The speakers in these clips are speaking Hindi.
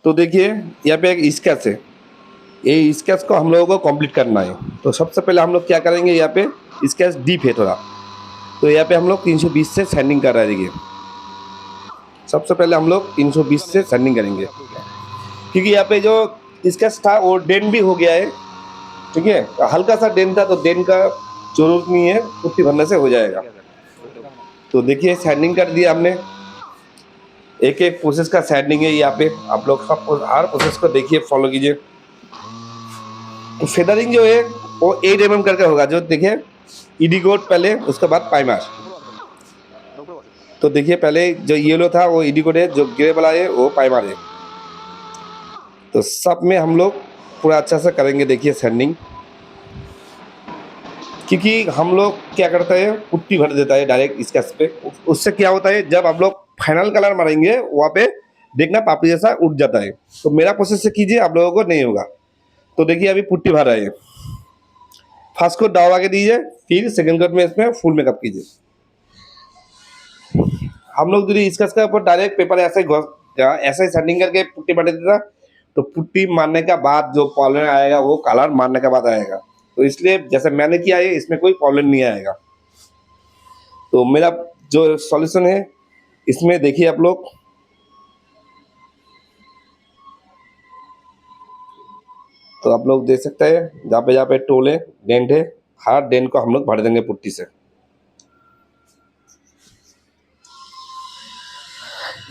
तो देखिए यहाँ पे एक स्केच है, ये स्केच को हम लोगों को कंप्लीट करना है। तो सबसे पहले हम लोग क्या करेंगे, यहाँ पे स्केच डीप है थोड़ा, तो यहाँ पे हम लोग 320 से सैंडिंग कर रहे हैं। देखिए सबसे पहले हम लोग 320 से सैंडिंग करेंगे, क्योंकि यहाँ पे जो स्केच था वो डेन भी हो गया है। ठीक है, हल्का सा डेन था, तो डेन का जरूरत नहीं है, पुट्टी भरने से हो जाएगा। तो देखिए सैंडिंग कर दिया हमने, एक एक प्रोसेस का सैंडिंग है यहाँ पे। आप लोग सब हर प्रोसेस को देखिए, फॉलो कीजिए। तो फेदरिंग जो है वो 8 mm करके होगा, जो देखिए ईडी कोड पहले, उसके बाद प्राइमर। तो देखिए पहले जो येलो था वो ईडी कोड है, जो ग्रे वाला है वो प्राइमर है। तो सब में हम लोग पूरा अच्छा से करेंगे। देखिए सैंडिंग, क्योंकि हम लोग क्या करते हैं, पुट्टी भर देता है डायरेक्ट स्केच पे। उससे क्या होता है, जब आप लोग फाइनल कलर मारेंगे वहाँ पे देखना पापड़ी जैसा उठ जाता है। तो मेरा प्रोसेस से कीजिए, आप लोगों को नहीं होगा। तो देखिए अभी पुट्टी भर रहे हैं, फर्स्ट कोट दबा के दीजिए, फिर सेकंड कोट में इसमें फुल मेकअप कीजिए। हम लोग यदि स्केच के ऊपर डायरेक्ट पेपर ऐसे ही सेटिंग करके पुट्टी भर देता, तो पुट्टी मारने के बाद जो प्रॉब्लम आएगा वो कलर मारने के बाद आएगा। तो इसलिए जैसे मैंने किया है, इसमें कोई प्रॉब्लम नहीं आएगा। तो मेरा जो सॉल्यूशन है इसमें देखिए आप लोग, तो आप लोग देख सकते हैं जहाँ पे टोल है, डेंट है, हर डेंट को हम लोग भर देंगे पुट्टी से।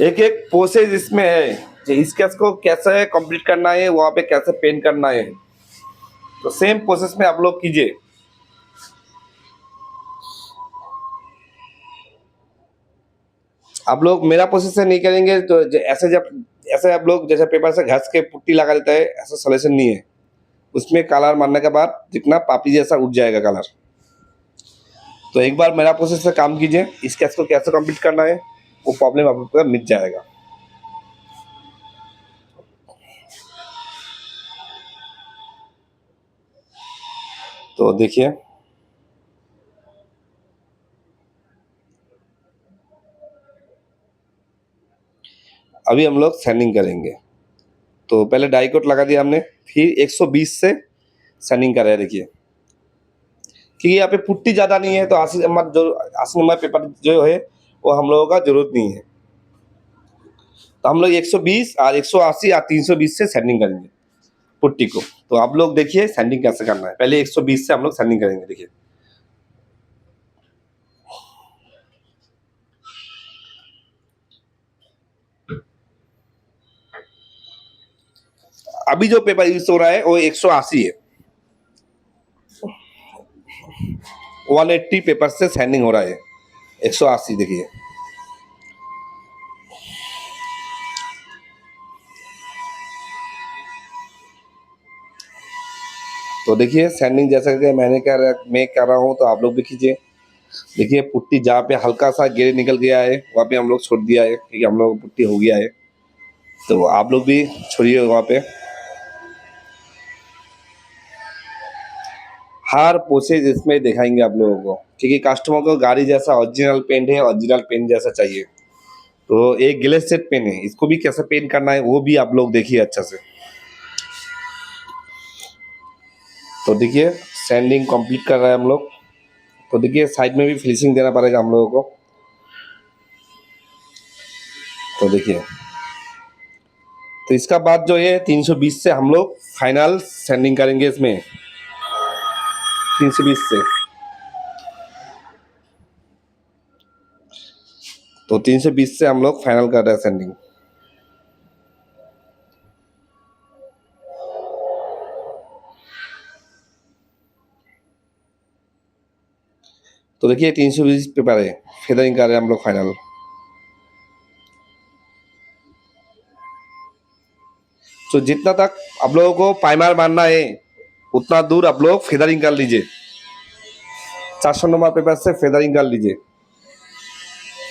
एक एक प्रोसेस इसमें है, जो स्केच को कैसे कंप्लीट करना है, वहाँ पे कैसे पेंट करना है। तो सेम प्रोसेस में आप लोग कीजिए। आप लोग मेरा प्रोसेस से नहीं करेंगे तो ऐसे आप लोग जैसे पेपर से घस के पुट्टी लगा देता है, ऐसा सोल्यूशन नहीं है। उसमें कलर मारने के बाद जितना पापी जैसा उठ जाएगा कलर। तो एक बार मेरा प्रोसेस से काम कीजिए, स्केच को कैसे कंप्लीट करना है, वो प्रॉब्लम आपका मिट जाएगा। तो देखिए अभी हम लोग सैंडिंग करेंगे। तो पहले डाई कोट लगा दिया हमने, फिर 120 से सैंडिंग कर रहे हैं। देखिए क्योंकि यहाँ पे पुट्टी ज़्यादा नहीं है, तो 80 नंबर पेपर जो है वो हम लोगों का जरूरत नहीं है। तो हम लोग 120 और 180 और 320 से सैंडिंग करेंगे पुट्टी को। तो आप लोग देखिए सैंडिंग कैसे करना है। पहले 120 से हम लोग सैंडिंग करेंगे। देखिए अभी जो पेपर यूज हो रहा है वो 180 है, 180 पेपर से सैंडिंग हो रहा है, 180। देखिए तो देखिए सैंडिंग जैसा कि मैं कर रहा हूँ, तो आप लोग भी कीजिए। देखिए पुट्टी जहाँ पे हल्का सा गिरे निकल गया है वहाँ पे हम लोग छोड़ दिया है, क्योंकि हम लोग पुट्टी हो गया है। तो आप लोग भी छोड़िए वहाँ पे। हर प्रोसेस इसमें दिखाएंगे आप लोगों को, क्योंकि कस्टमर को गाड़ी जैसा ओरिजिनल पेंट है, ओरिजिनल पेंट जैसा चाहिए। तो एक ग्लेस सेट पेन है, इसको भी कैसे पेंट करना है वो भी आप लोग देखिए अच्छा से। तो देखिए सैंडिंग कंप्लीट कर रहे हैं हम लोग। तो देखिए साइड में भी फिनिशिंग देना पड़ेगा हम लोगों को। तो देखिए, तो इसका बाद जो है 320 से हम लोग फाइनल सैंडिंग करेंगे इसमें, 320 से। तो 320 से हम लोग फाइनल कर रहे हैं सैंडिंग। तो देखिए 320 पेपर है, फेदरिंग कर रहे हैं हम लोग फाइनल। तो जितना तक आप लोगों को पाइमर मारना है उतना दूर आप लोग फेदरिंग कर लीजिए, 400 नंबर पेपर से फेदरिंग कर लीजिए।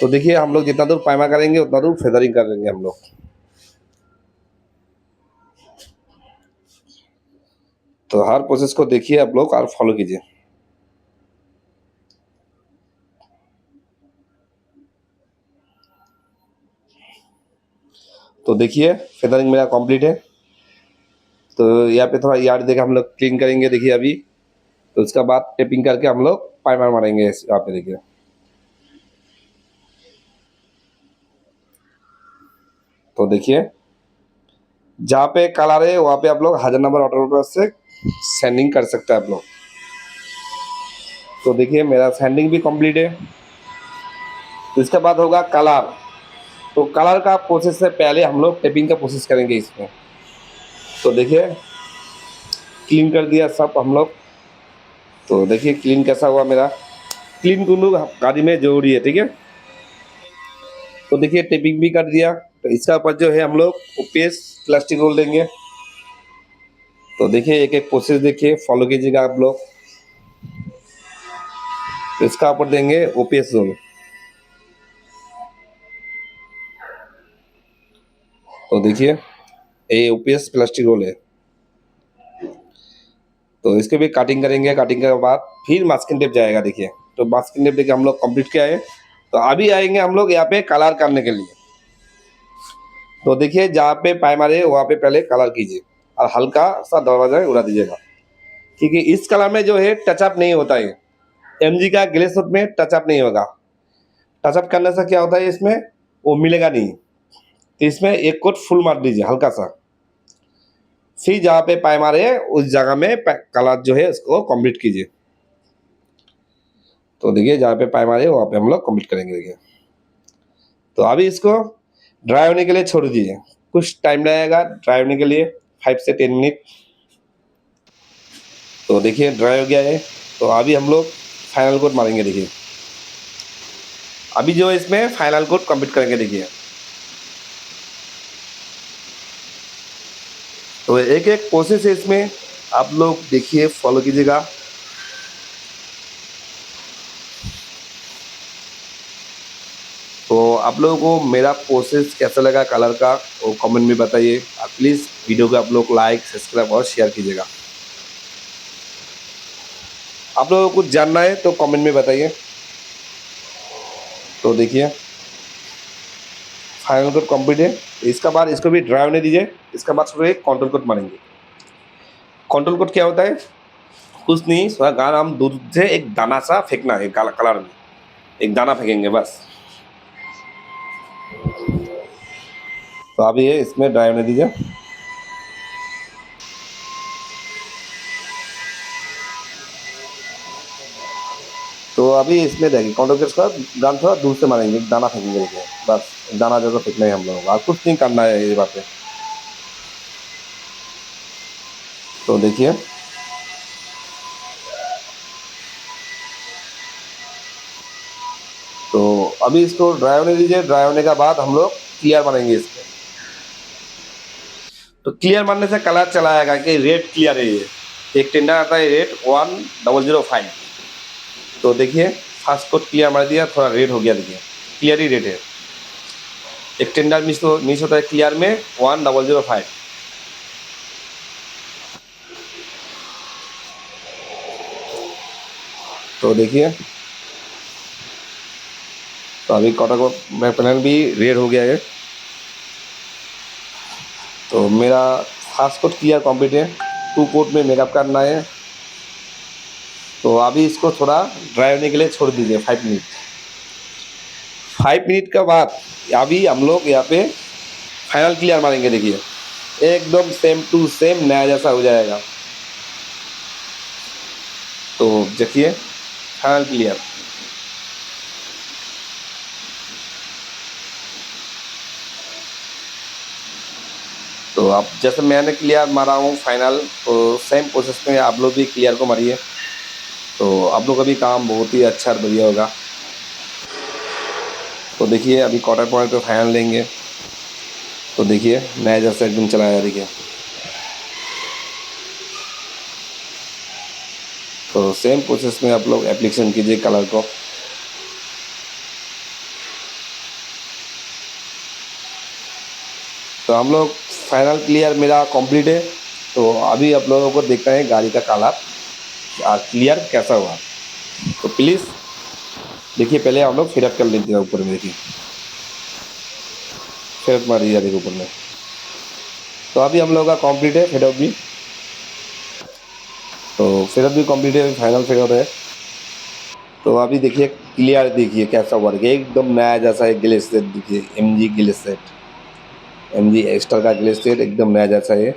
तो देखिए हम लोग जितना दूर पाइमर करेंगे उतना दूर फेदरिंग करेंगे हम लोग। तो हर प्रोसेस को देखिए आप लोग और फॉलो कीजिए। तो देखिए फेदरिंग मेरा कंप्लीट है। तो यहाँ पे थोड़ा यार्ड देकर हम लोग क्लीन करेंगे देखिए अभी। तो उसके बाद टेपिंग करके हम लोग प्राइमर मारेंगे यहाँ पे देखिए। तो देखिए जहाँ पे कलर है वहाँ पे आप लोग 1000 नंबर ऑटो से सैंडिंग कर सकते हैं आप लोग। तो देखिए मेरा सैंडिंग भी कंप्लीट है। तो इसके बाद होगा कलर। तो कलर का प्रोसेस से पहले हम लोग टेपिंग का प्रोसेस करेंगे इसमें। तो देखिए क्लीन कर दिया सब हम लोग। तो देखिए क्लीन कैसा हुआ मेरा। क्लीन करना गाड़ी में जरूरी है, ठीक है। तो देखिए टेपिंग भी कर दिया। तो इसका ऊपर जो है हम लोग ओपीएस प्लास्टिक रोल देंगे। तो देखिए एक एक प्रोसेस देखिए फॉलो कीजिएगा आप लोग। तो इसका ऊपर देंगे ओपीएस रोल। तो देखिए ये ओपीएस प्लास्टिक रोल है। तो इसके भी कटिंग करेंगे। कटिंग के बाद फिर मास्किंग टेप जाएगा देखिए। तो मास्किंग टेप देखिए हम लोग कंप्लीट किया है। तो अभी आएंगे हम लोग यहाँ पे कलर करने के लिए। तो देखिए जहाँ पे पाए मारे वहाँ पे पहले कलर कीजिए और हल्का सा दरवाजा उड़ा दीजिएगा, क्योंकि इस कलर में जो है टचअप नहीं होता है। एमजी का ग्लेस सूट में टचअप नहीं होगा। टचअप करने से क्या होता है इसमें वो मिलेगा नहीं। तो इसमें एक कोट फुल मार दीजिए हल्का सा। फिर जहाँ पे पाए मारे उस जगह में कलर जो है उसको कंप्लीट कीजिए। तो देखिए जहाँ पे पाए मारे वहाँ पे हम लोग कंप्लीट करेंगे देखिए। तो अभी इसको ड्राई होने के लिए छोड़ दीजिए। कुछ टाइम लगेगा ड्राई होने के लिए, 5 से 10 मिनट। तो देखिए ड्राई हो गया है। तो अभी हम लोग फाइनल कोट मारेंगे देखिए। अभी जो इसमें फाइनल कोट कंप्लीट करेंगे देखिए। तो एक एक प्रोसेस है इसमें, आप लोग देखिए फॉलो कीजिएगा। तो आप लोगों को मेरा प्रोसेस कैसा लगा कलर का वो कमेंट में बताइए। और प्लीज़ वीडियो को आप लोग लाइक सब्सक्राइब और शेयर कीजिएगा। आप लोगों को कुछ जानना है तो कमेंट में बताइए। तो देखिए फाइनल कोट कंप्लीट है। इसका बाद इसको भी ड्राई होने दीजिए। इसका बाद थोड़ा एक कंट्रोल कोट मारेंगे। कंट्रोल कोट क्या होता है, कुछ नहीं, थोड़ा गाना हम दूध से एक दाना सा फेंकना है कलर में। एक दाना फेंकेंगे बस। तो अभी ये इसमें ड्राई होने दीजिए। तो अभी इसमें देखिए काउंटर के उसका दाना थोड़ा दूर से मारेंगे, एक दाना फेंकेंगे देखिए बस। दाना जैसा फेंकना है हम लोगों को और कुछ नहीं करना है ये बात पे। तो देखिए तो अभी इसको ड्राई होने दीजिए। ड्राई होने के बाद हम लोग क्लियर मारेंगे इसमें। तो क्लियर मारने से कलर चला आएगा कि रेड क्लियर है ये। एक टेंडर आता है रेड 1005। तो देखिए फर्स्ट कोट क्लियर मार दिया, थोड़ा रेड हो गया देखिए, क्लियर ही रेड है। एक टेंडर मिस होता है क्लियर में 1005। तो देखिए तो अभी कॉटर को पैनल भी रेड हो गया है। तो मेरा फर्स्ट कोट क्लियर कंप्लीट है। 2 कोट में मेकअप करना है। तो अभी इसको थोड़ा ड्राई होने के लिए छोड़ दीजिए 5 मिनट। 5 मिनट के बाद अभी हम लोग यहाँ पे फाइनल क्लियर मारेंगे देखिए। एकदम सेम टू सेम नया जैसा हो जाएगा। तो देखिए फाइनल क्लियर। तो अब जैसे मैंने क्लियर मारा हूँ फाइनल, तो सेम प्रोसेस में आप लोग भी क्लियर को मारिए। तो आप लोग का भी काम बहुत ही अच्छा और बढ़िया होगा। तो देखिए अभी क्वार्टर पॉइंट पे फाइनल लेंगे। तो देखिए नया जैसा एकदम चलाया देखिए। तो सेम प्रोसेस में आप लोग एप्लीकेशन कीजिए कलर को। तो हम लोग फाइनल क्लियर मेरा कंप्लीट है। तो अभी आप लोगों को देखना है गाड़ी का कलर क्लियर कैसा हुआ। तो प्लीज़ देखिए पहले हम लोग फिलअप कर लेते हैं ऊपर में देखिए। फेड मार दिया देखो ऊपर में। तो अभी हम लोग का कंप्लीट है फेड आउट भी। तो फेड आउट भी कंप्लीट है, फाइनल फेड आउट है। तो अभी देखिए क्लियर, देखिए कैसा वर्क है, एकदम नया जैसा है ग्लेस सेट। देखिए MG glace set, MG extra का ग्लेस सेट एकदम नया जैसा है।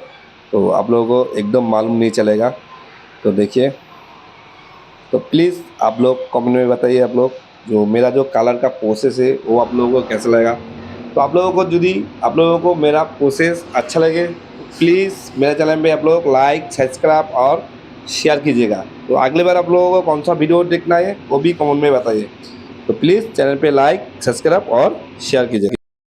तो आप लोगों को एकदम मालूम नहीं चलेगा। तो देखिए, तो प्लीज़ आप लोग कमेंट में बताइए, आप लोग जो मेरा जो कलर का प्रोसेस है वो आप लोगों को कैसा लगा। तो आप लोगों को यदि आप लोगों को मेरा प्रोसेस अच्छा लगे तो प्लीज़ मेरे चैनल पे आप लोग लाइक, सब्सक्राइब और शेयर कीजिएगा। तो अगली बार आप लोगों को कौन सा वीडियो देखना है वो भी कमेंट में बताइए। तो प्लीज़ चैनल पे लाइक, सब्सक्राइब और शेयर कीजिएगा।